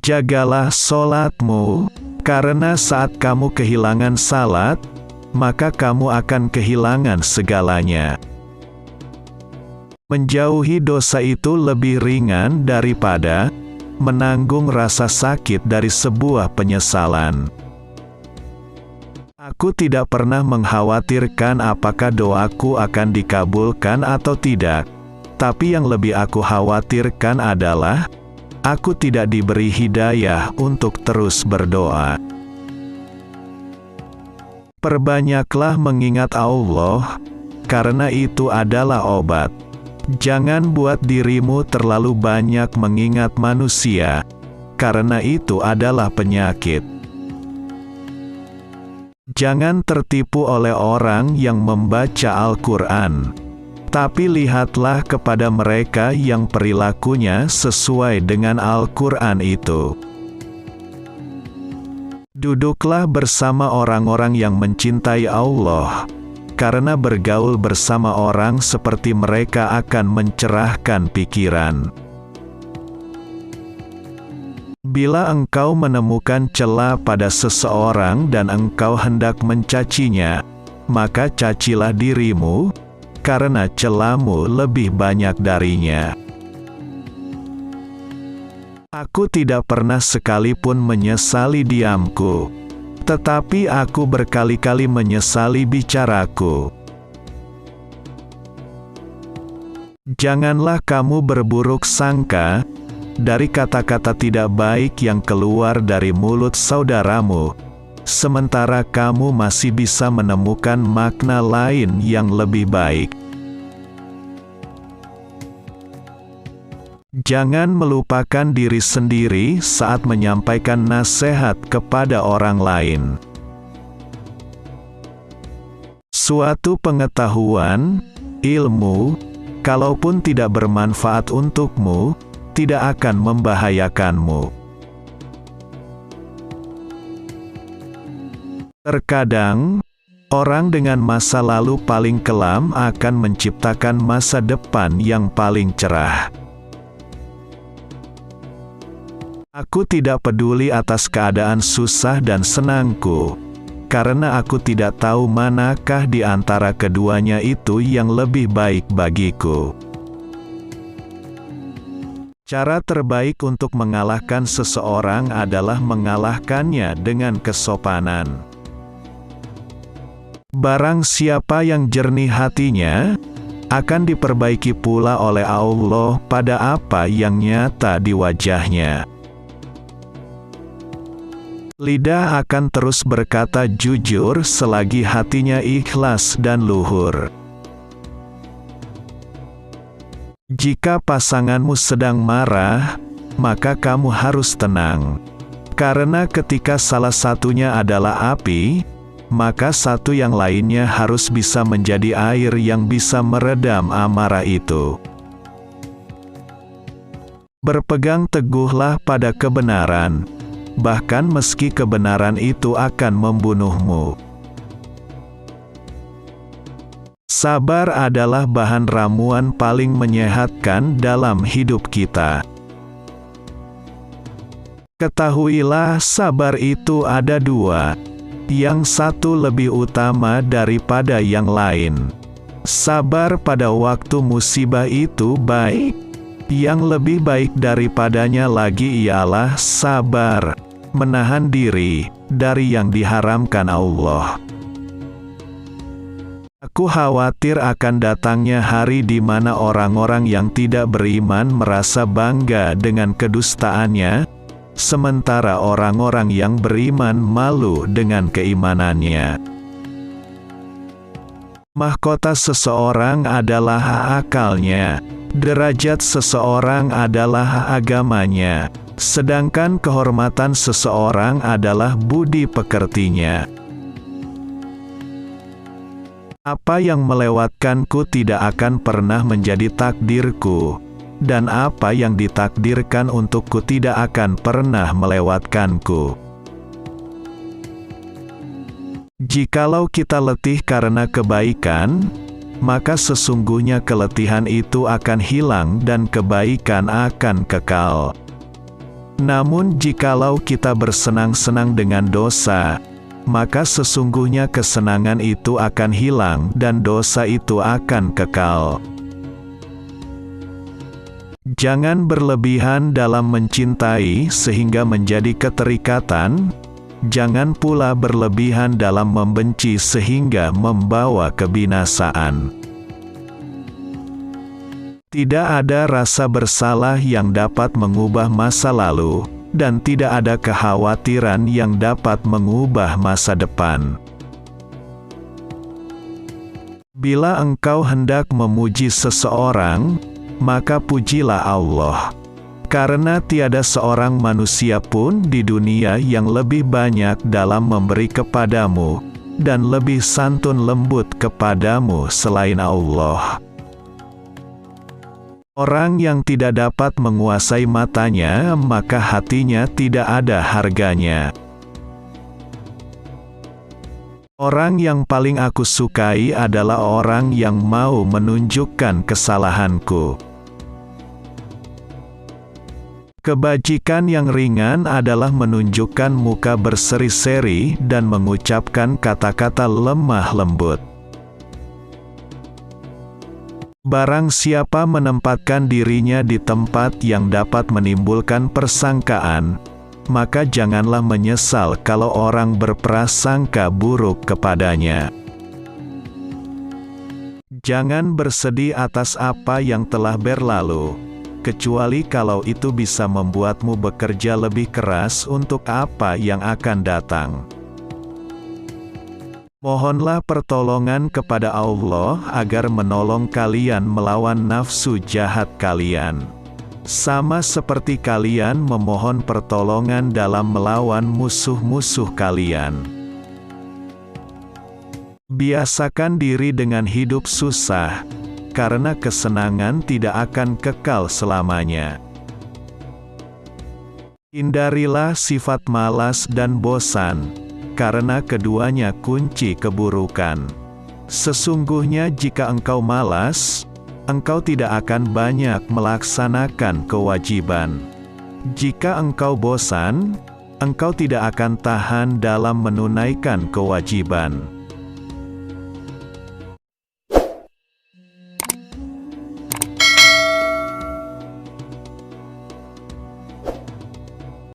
Jagalah solatmu, karena saat kamu kehilangan salat, maka kamu akan kehilangan segalanya. Menjauhi dosa itu lebih ringan daripada menanggung rasa sakit dari sebuah penyesalan. Aku tidak pernah mengkhawatirkan apakah doaku akan dikabulkan atau tidak, tapi yang lebih aku khawatirkan adalah aku tidak diberi hidayah untuk terus berdoa. Perbanyaklah mengingat Allah, karena itu adalah obat. Jangan buat dirimu terlalu banyak mengingat manusia, karena itu adalah penyakit. Jangan tertipu oleh orang yang membaca Al-Quran, tapi lihatlah kepada mereka yang perilakunya sesuai dengan Al-Quran itu. Duduklah bersama orang-orang yang mencintai Allah, karena bergaul bersama orang seperti mereka akan mencerahkan pikiran. Bila engkau menemukan celah pada seseorang dan engkau hendak mencacinya, maka cacilah dirimu, karena celahmu lebih banyak darinya. Aku tidak pernah sekalipun menyesali diamku, tetapi aku berkali-kali menyesali bicaraku. Janganlah kamu berburuk sangka dari kata-kata tidak baik yang keluar dari mulut saudaramu, sementara kamu masih bisa menemukan makna lain yang lebih baik. Jangan melupakan diri sendiri saat menyampaikan nasihat kepada orang lain. Suatu pengetahuan, ilmu, kalaupun tidak bermanfaat untukmu, tidak akan membahayakanmu. Terkadang, orang dengan masa lalu paling kelam akan menciptakan masa depan yang paling cerah. Aku tidak peduli atas keadaan susah dan senangku, karena aku tidak tahu manakah di antara keduanya itu yang lebih baik bagiku. Cara terbaik untuk mengalahkan seseorang adalah mengalahkannya dengan kesopanan. Barang siapa yang jernih hatinya, akan diperbaiki pula oleh Allah pada apa yang nyata di wajahnya. Lidah akan terus berkata jujur selagi hatinya ikhlas dan luhur. Jika pasanganmu sedang marah, maka kamu harus tenang. Karena ketika salah satunya adalah api, maka satu yang lainnya harus bisa menjadi air yang bisa meredam amarah itu. Berpegang teguhlah pada kebenaran, bahkan meski kebenaran itu akan membunuhmu. Sabar adalah bahan ramuan paling menyehatkan dalam hidup kita. Ketahuilah sabar itu ada dua, yang satu lebih utama daripada yang lain. Sabar pada waktu musibah itu baik, yang lebih baik daripadanya lagi ialah sabar, menahan diri dari yang diharamkan Allah. Aku khawatir akan datangnya hari di mana orang-orang yang tidak beriman merasa bangga dengan kedustaannya, sementara orang-orang yang beriman malu dengan keimanannya. Mahkota seseorang adalah akalnya, derajat seseorang adalah agamanya, sedangkan kehormatan seseorang adalah budi pekertinya. Apa yang melewatkanku tidak akan pernah menjadi takdirku, dan apa yang ditakdirkan untukku tidak akan pernah melewatkanku. Jikalau kita letih karena kebaikan, maka sesungguhnya keletihan itu akan hilang dan kebaikan akan kekal. Namun jikalau kita bersenang-senang dengan dosa, maka sesungguhnya kesenangan itu akan hilang dan dosa itu akan kekal. Jangan berlebihan dalam mencintai sehingga menjadi keterikatan, jangan pula berlebihan dalam membenci sehingga membawa kebinasaan. Tidak ada rasa bersalah yang dapat mengubah masa lalu, dan tidak ada kekhawatiran yang dapat mengubah masa depan. Bila engkau hendak memuji seseorang, maka pujilah Allah. Karena tiada seorang manusia pun di dunia yang lebih banyak dalam memberi kepadamu, dan lebih santun lembut kepadamu selain Allah. Orang yang tidak dapat menguasai matanya, maka hatinya tidak ada harganya. Orang yang paling aku sukai adalah orang yang mau menunjukkan kesalahanku. Kebajikan yang ringan adalah menunjukkan muka berseri-seri dan mengucapkan kata-kata lemah lembut. Barang siapa menempatkan dirinya di tempat yang dapat menimbulkan persangkaan, maka janganlah menyesal kalau orang berprasangka buruk kepadanya. Jangan bersedih atas apa yang telah berlalu, kecuali kalau itu bisa membuatmu bekerja lebih keras untuk apa yang akan datang. Mohonlah pertolongan kepada Allah agar menolong kalian melawan nafsu jahat kalian. Sama seperti kalian memohon pertolongan dalam melawan musuh-musuh kalian. Biasakan diri dengan hidup susah, karena kesenangan tidak akan kekal selamanya. Hindarilah sifat malas dan bosan, karena keduanya kunci keburukan. Sesungguhnya jika engkau malas, engkau tidak akan banyak melaksanakan kewajiban. Jika engkau bosan, engkau tidak akan tahan dalam menunaikan kewajiban.